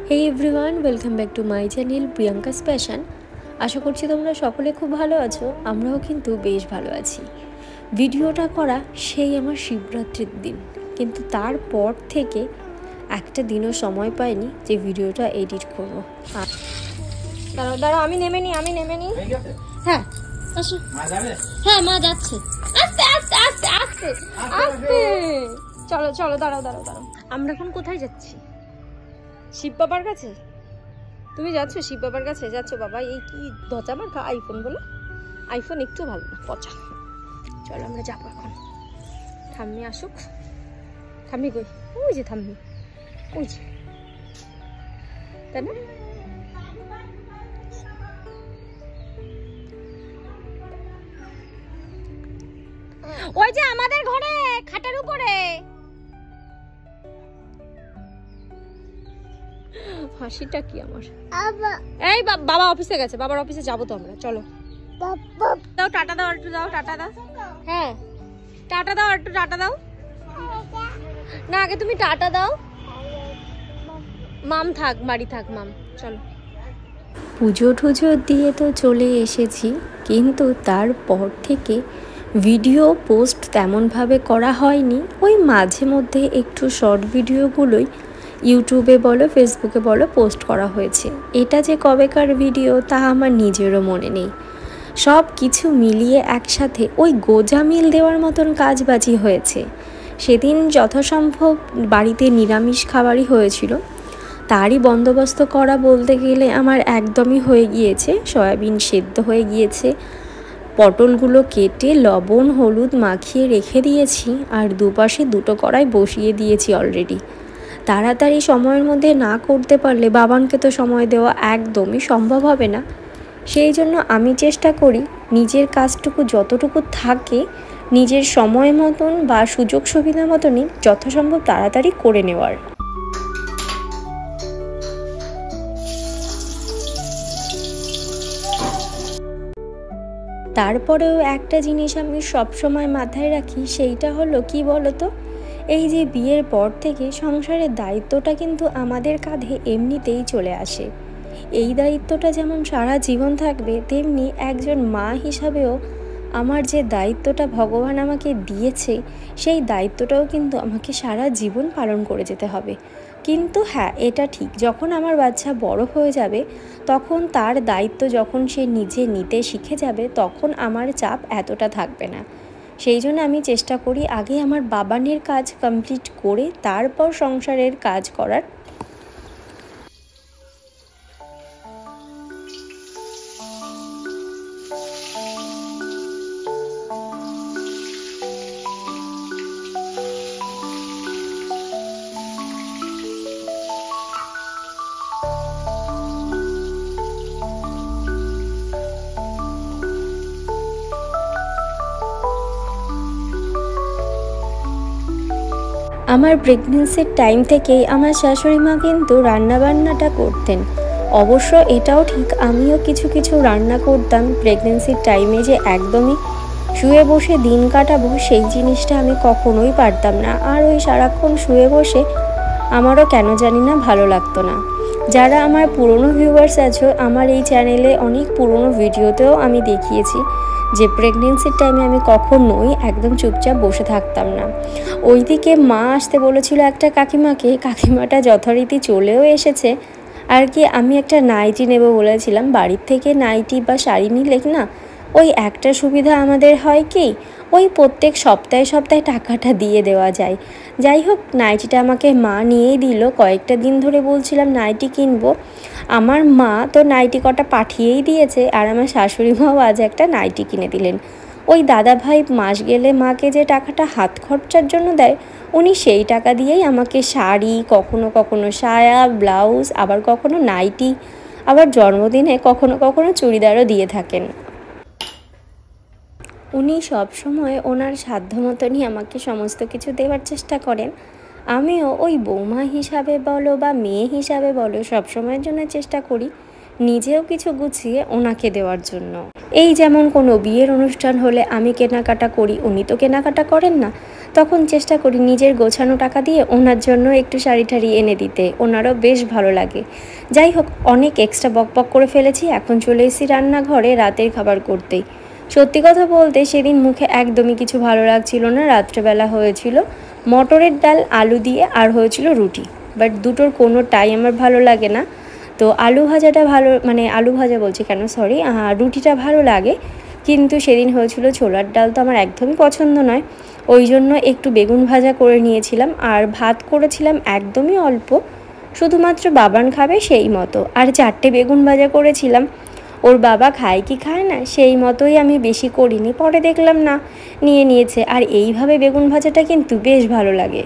Hey everyone, welcome back to my channel Priyanka's passion. আশা করছি তোমরা সকলে খুব ভালো আছো। আমরাও কিন্তু বেশ ভালো আছি। ভিডিওটা করা সেই আমার শিবরাত্রির দিন, কিন্তু তারপর থেকে একটা দিনও সময় পাইনি যে ভিডিওটা এডিট করবো। দাঁড়াও দাঁড়াও, আমি নেমে নি। হ্যাঁ আসো। হ্যাঁ মা যাচ্ছে। আস্তে আস্তে আস্তে আস্তে আস্তে। চলো চলো, দাঁড়াও দাঁড়াও দাঁড়াও। আমরা এখন কোথায় যাচ্ছি? শিব বাবার কাছে। তুমি যাচ্ছ শিব বাবার কাছে? যাচ্ছ বাবা? এই কি ধচা মার্কা আইফোন বলে? আইফোন একটু ভালো না, পচা। চলো আমরা যাবো এখন। থাম্মি আসুক। থাম্মি কই? ওই যে থাম্মি, ওই যে, তাই না? ওই যে আমাদের ঘরে খাটের উপরে। হাসিটা কি আমার? এই বাবা অফিসে গেছে, বাবার অফিসে যাবো তো আমরা। চলো দাও, টাটা দাও, একটু দাও, টাটা দাও। হ্যাঁ টাটা দাও, একটু টাটা দাও না, আগে তুমি টাটা দাও। মাম থাক, বাড়ি থাক মাম। চলো। পুজো টুজো দিয়ে তো চলে এসেছি, কিন্তু তারপর থেকে ভিডিও পোস্ট তেমনভাবে করা হয়নি। ওই মাঝে মধ্যে একটু শর্ট ভিডিওগুলোই ইউটিউবে বলো ফেসবুকে বলো পোস্ট করা হয়েছে। এটা যে কবেকার ভিডিও তা আমার নিজেরও মনে নেই। সব কিছু মিলিয়ে একসাথে ওই গোজা মিল দেওয়ার মতন কাজবাজি হয়েছে। সেদিন যথাসম্ভব বাড়িতে নিরামিষ খাবারই হয়েছিল, তারই বন্দোবস্ত করা বলতে গেলে আমার একদমই হয়ে গিয়েছে। সয়াবিন সেদ্ধ হয়ে গিয়েছে, পটলগুলো কেটে লবণ হলুদ মাখিয়ে রেখে দিয়েছি, আর দুপাশে দুটো কড়াই বসিয়ে দিয়েছি অলরেডি। তাড়াতাড়ি সময়ের মধ্যে না করতে পারলে বাবানকে তো সময় দেওয়া একদমই সম্ভব হবে না। সেই জন্য আমি চেষ্টা করি নিজের কাজটুকু যতটুকু থাকে নিজের সময় মতন বা সুযোগ সুবিধা মতনই যথাসম্ভব তাড়াতাড়ি করে নেওয়ার। তারপরেও একটা জিনিস আমি সবসময় মাথায় রাখি, সেইটা হলো কি বলতো, এই যে বিয়ের পর থেকে সংসারের দায়িত্বটা কিন্তু আমাদের কাঁধে এমনিতেই চলে আসে। এই দায়িত্বটা যেমন সারা জীবন থাকবে, তেমনি একজন মা হিসাবেও আমার যে দায়িত্বটা ভগবান আমাকে দিয়েছে সেই দায়িত্বটাও কিন্তু আমাকে সারা জীবন পালন করে যেতে হবে। কিন্তু হ্যাঁ, এটা ঠিক, যখন আমার বাচ্চা বড় হয়ে যাবে তখন তার দায়িত্ব যখন সে নিজে নিতে শিখে যাবে তখন আমার চাপ এতটা থাকবে না। সেই জন্য আমি চেষ্টা করি আগে আমার বাবানের কাজ কমপ্লিট করে তারপর সংসারের কাজ করার। আমার প্রেগনেন্সির টাইম থেকেই আমার শাশুড়ি মা কিন্তু রান্নাবান্নাটা করতেন। অবশ্য এটাও ঠিক, আমিও কিছু কিছু রান্না করতাম প্রেগনেন্সির টাইমে। যে একদমই শুয়ে বসে দিন কাটাবো সেই জিনিসটা আমি কখনোই পারতাম না। আর ওই সারাক্ষণ শুয়ে বসে আমারও কেন জানি না ভালো লাগতো না। যারা আমার পুরনো ভিউয়ার্স আছো, আমার এই চ্যানেলে অনেক পুরনো ভিডিওতেও আমি দেখিয়েছি যে প্রেগনেন্সির টাইমে আমি কখনোই একদম চুপচাপ বসে থাকতাম না। ওইদিকে মা আসতে বলেছিল একটা কাকিমাকে, কাকিমাটা যথারীতি চলেও এসেছে। আর কি, আমি একটা নাইটি নেব বলেছিলাম। বাড়ির থেকে নাইটি বা শাড়ি নিলে না ওই একটা সুবিধা আমাদের হয় কি, ওই প্রত্যেক সপ্তাহে সপ্তাহে টাকাটা দিয়ে দেওয়া যায়। যাই হোক, নাইটিটা আমাকে মা নিয়েই দিল। কয়েকটা দিন ধরে বলছিলাম নাইটি কিনবো, আমার মা তো নাইটি কটা পাঠিয়েই দিয়েছে, আর আমার শাশুড়ি মাও আজ একটা নাইটি কিনে দিলেন। ওই দাদা ভাই মাস গেলে মাকে যে টাকাটা হাত খরচার জন্য দেয়, উনি সেই টাকা দিয়েই আমাকে শাড়ি, কখনো কখনো সায়া ব্লাউজ, আবার কখনো নাইটি, আবার জন্মদিনে কখনো কখনো চুড়িদারও দিয়ে থাকেন। উনি সবসময় ওনার সাধ্য মতনই আমাকে সমস্ত কিছু দেওয়ার চেষ্টা করেন। আমিও ওই বৌমা হিসাবে বলো বা মেয়ে হিসাবে বলো সবসময়ের জন্য চেষ্টা করি নিজেও কিছু গুছিয়ে ওনাকে দেওয়ার জন্য। এই যেমন কোনো বিয়ের অনুষ্ঠান হলে আমি কেনাকাটা করি, উনি তো কেনাকাটা করেন না, তখন চেষ্টা করি নিজের গোছানো টাকা দিয়ে ওনার জন্য একটু শাড়ি ঠাড়ি এনে দিতে, ওনারও বেশ ভালো লাগে। যাই হোক, অনেক এক্সট্রা বকবক করে ফেলেছি, এখন চলে এসেছি রান্নাঘরে রাতের খাবার করতেই। সত্যি কথা বলতে সেদিন মুখে একদমই কিছু ভালো লাগছিল না। রাত্রেবেলা হয়েছিল মটরের ডাল আলু দিয়ে আর হয়েছিল রুটি, বাট দুটোর কোনোটাই আমার ভালো লাগে না। তো আলু ভাজাটা ভালো, মানে আলু ভাজা বলছি কেন, সরি, রুটিটা ভালো লাগে, কিন্তু সেদিন হয়েছিল ছোলার ডাল, তো আমার একদমই পছন্দ নয়। ওই জন্য একটু বেগুন ভাজা করে নিয়েছিলাম, আর ভাত করেছিলাম একদমই অল্প, শুধুমাত্র বাবান খাবে সেই মতো। আর 4টে বেগুন ভাজা করেছিলাম, ওর বাবা খায় কি খায় না সেই মতোই, আমি বেশি করিনি। পরে দেখলাম না, নিয়ে নিয়েছে। আর এইভাবে বেগুন ভাজাটা কিন্তু বেশ ভালো লাগে।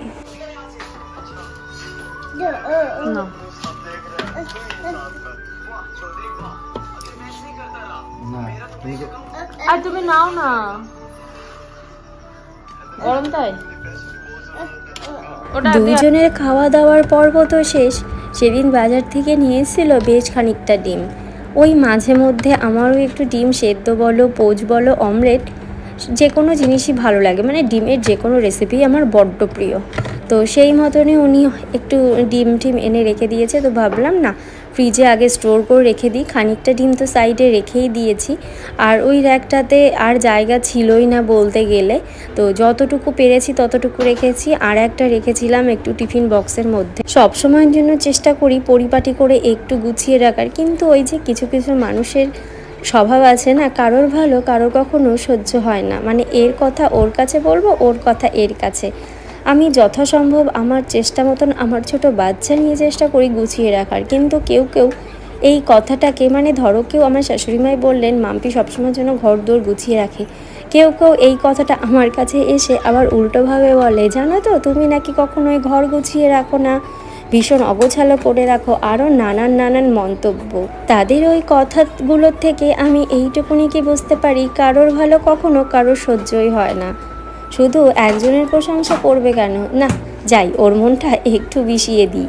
আর তুমি নাও না, গরম তাই। দুজনের খাওয়া দাওয়ার পর্ব তো শেষ। সেদিন বাজার থেকে নিয়ে এসেছিল বেশ খানিকটা ডিম। ওই মাঝে মধ্যে আমারও একটু ডিম সেদ্ধ বলো, পোচ বলো, অমলেট, যে কোনো জিনিসই ভালো লাগে, মানে ডিমের যে কোনো রেসিপি আমার বড্ড প্রিয়। তো সেই মতনই উনি একটু ডিম এনে রেখে দিয়েছে, তো ভাবলাম না ফ্রিজে আগে স্টোর করে রেখে দিই। খানিকটা ডিম তো সাইডে রেখেই দিয়েছি, আর ওই র্যাকটাতে আর জায়গা ছিলই না বলতে গেলে, তো যতটুকু পেরেছি ততটুকু রেখেছি। আর একটা রেখেছিলাম একটু টিফিন বক্সের মধ্যে। সব সময়ের জন্য চেষ্টা করি পরিপাটি করে একটু গুছিয়ে রাখার, কিন্তু ওই যে কিছু কিছু মানুষের স্বভাব আছে না, কারোর ভালো কারোর কখনো সহ্য হয় না, মানে এর কথা ওর কাছে বলবো, ওর কথা এর কাছে। আমি যথাসম্ভব আমার চেষ্টা মতন আমার ছোট বাচ্চা নিয়ে চেষ্টা করি গুছিয়ে রাখার, কিন্তু কেউ কেউ এই কথাটাকে, মানে ধরো কেউ আমার শাশুড়িমাই বললেন মাম্পি সবসময়ের জন্য ঘর দোর গুছিয়ে রাখে, কেউ কেউ এই কথাটা আমার কাছে এসে আবার উল্টোভাবে বলে, জানো তো তুমি নাকি কখনোই ঘর গুছিয়ে রাখো না, ভীষণ অগোছালো করে রাখো, আরও নানান মন্তব্য। তাদের ওই কথাগুলোর থেকে আমি এইটুকুনি কি বুঝতে পারি, কারোর ভালো কখনো কারোর সহ্যই হয় না। শুধু একজনের প্রশংসা করবে কেন, না যাই ওর মনটা একটু বিষিয়ে দিই।